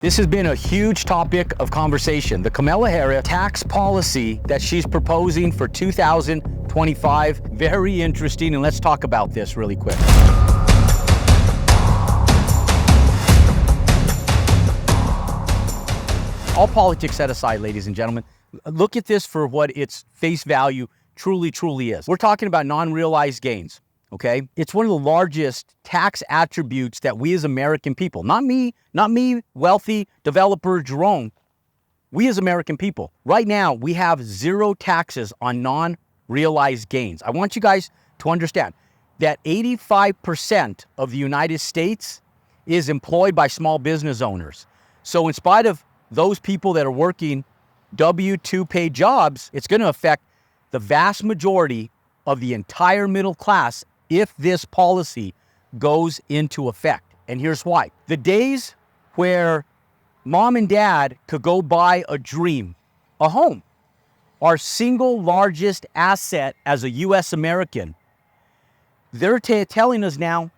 This has been a huge topic of conversation. The Kamala Harris tax policy that she's proposing for 2025, very interesting, and let's talk about this really quick. All politics set aside, ladies and gentlemen, look at this for what its face value truly is. We're talking about non-realized gains. Okay, it's one of the largest tax attributes that we as American people, not me, wealthy developer Jerome, we as American people, right now we have zero taxes on non-realized gains. I want you guys to understand that 85% of the United States is employed by small business owners. So in spite of those people that are working W-2 paid jobs, it's going to affect the vast majority of the entire middle class if this policy goes into effect. And here's why. The days where mom and dad could go buy a dream, a home, our single largest asset as a U.S. American, they're telling us now,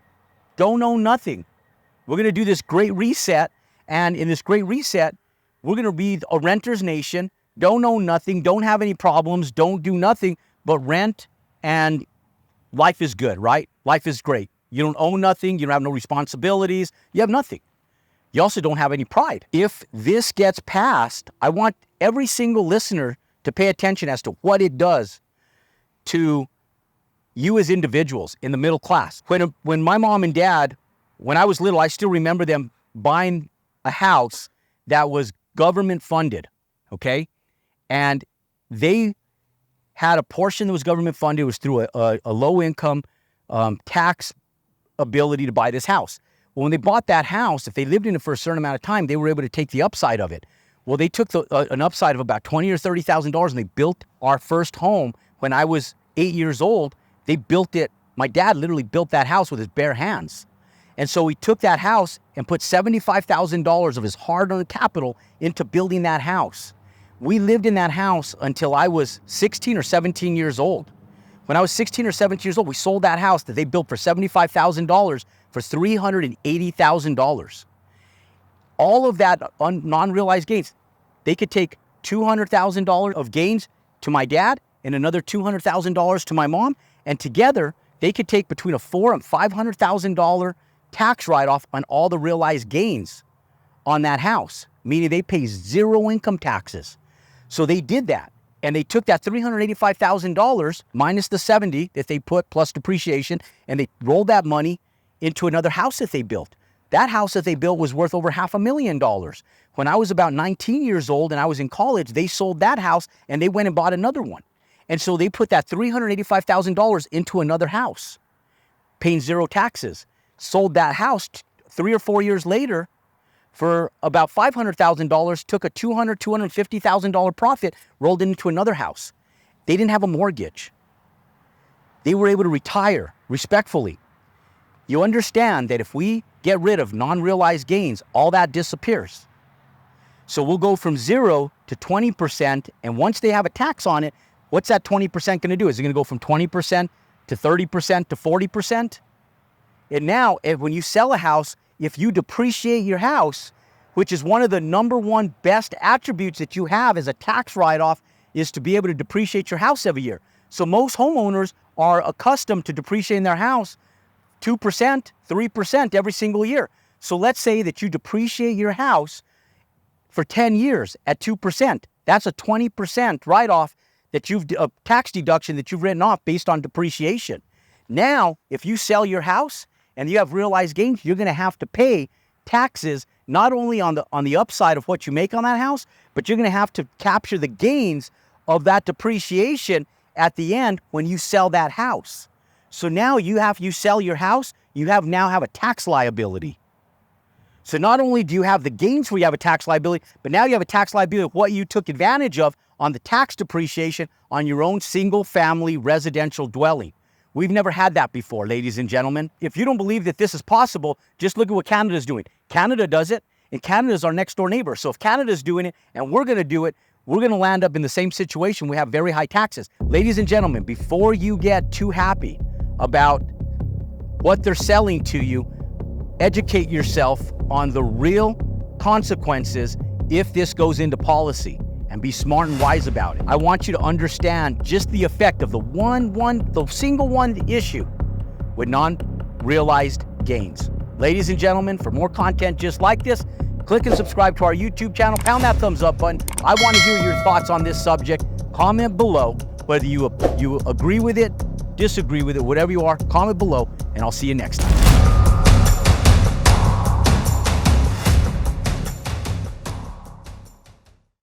don't own nothing. We're going to do this great reset. And in this great reset, we're going to be a renter's nation, don't own nothing, don't have any problems, don't do nothing but rent, and life is good, right? Life is great. You don't own nothing. You don't have no responsibilities. You have nothing. You also don't have any pride. If this gets passed, I want every single listener to pay attention as to what it does to you as individuals in the middle class. When my mom and dad, when I was little, I still remember them buying a house that was government funded, okay? And they had a portion that was government funded. It was through a low-income tax ability to buy this house. Well, when they bought that house, if they lived in it for a certain amount of time, they were able to take the upside of it. Well, they took an upside of about $20,000 or $30,000, and they built our first home when I was 8 years old. They built it. My dad literally built that house with his bare hands. And so he took that house and put $75,000 of his hard-earned capital into building that house. We lived in that house until I was 16 or 17 years old. When I was 16 or 17 years old, we sold that house that they built for $75,000 for $380,000. All of that non-realized gains, they could take $200,000 of gains to my dad and another $200,000 to my mom, and together they could take between a $400,000 and $500,000 tax write-off on all the realized gains on that house, meaning they pay zero income taxes. So they did that, and they took that $385,000 minus the $70,000 that they put plus depreciation, and they rolled that money into another house that they built. That house that they built was worth over $500,000. When I was about 19 years old and I was in college, they sold that house and they went and bought another one. And so they put that $385,000 into another house, paying zero taxes. Sold that house 3 or 4 years later for about $500,000, took a $250,000 profit, rolled it into another house. They didn't have a mortgage. They were able to retire respectfully. You understand that if we get rid of non-realized gains, all that disappears. So we'll go from 0 to 20%, and once they have a tax on it, what's that 20% going to do? Is it going to go from 20% to 30% to 40%? And now, when you sell a house, if you depreciate your house, which is one of the number one best attributes that you have as a tax write-off, is to be able to depreciate your house every year. So most homeowners are accustomed to depreciating their house 2%, 3% every single year. So let's say that you depreciate your house for 10 years at 2%. That's a 20% write-off that a tax deduction that you've written off based on depreciation. Now, if you sell your house and you have realized gains, you're going to have to pay taxes not only on the upside of what you make on that house, but you're going to have to capture the gains of that depreciation at the end when you sell that house. So now you sell your house, you now have a tax liability. So not only do you have the gains where you have a tax liability, but now you have a tax liability of what you took advantage of on the tax depreciation on your own single-family residential dwelling. We've never had that before, ladies and gentlemen. If you don't believe that this is possible, just look at what Canada's doing. Canada does it, and Canada is our next-door neighbor. So if Canada's doing it and we're going to do it, we're going to land up in the same situation. We have very high taxes. Ladies and gentlemen, before you get too happy about what they're selling to you, educate yourself on the real consequences if this goes into policy, and be smart and wise about it. I want you to understand just the effect of the single one issue with non-realized gains. Ladies and gentlemen, for more content just like this, click and subscribe to our YouTube channel. Pound that thumbs up button. I want to hear your thoughts on this subject. Comment below whether you agree with it, disagree with it, whatever you are. Comment below, and I'll see you next time.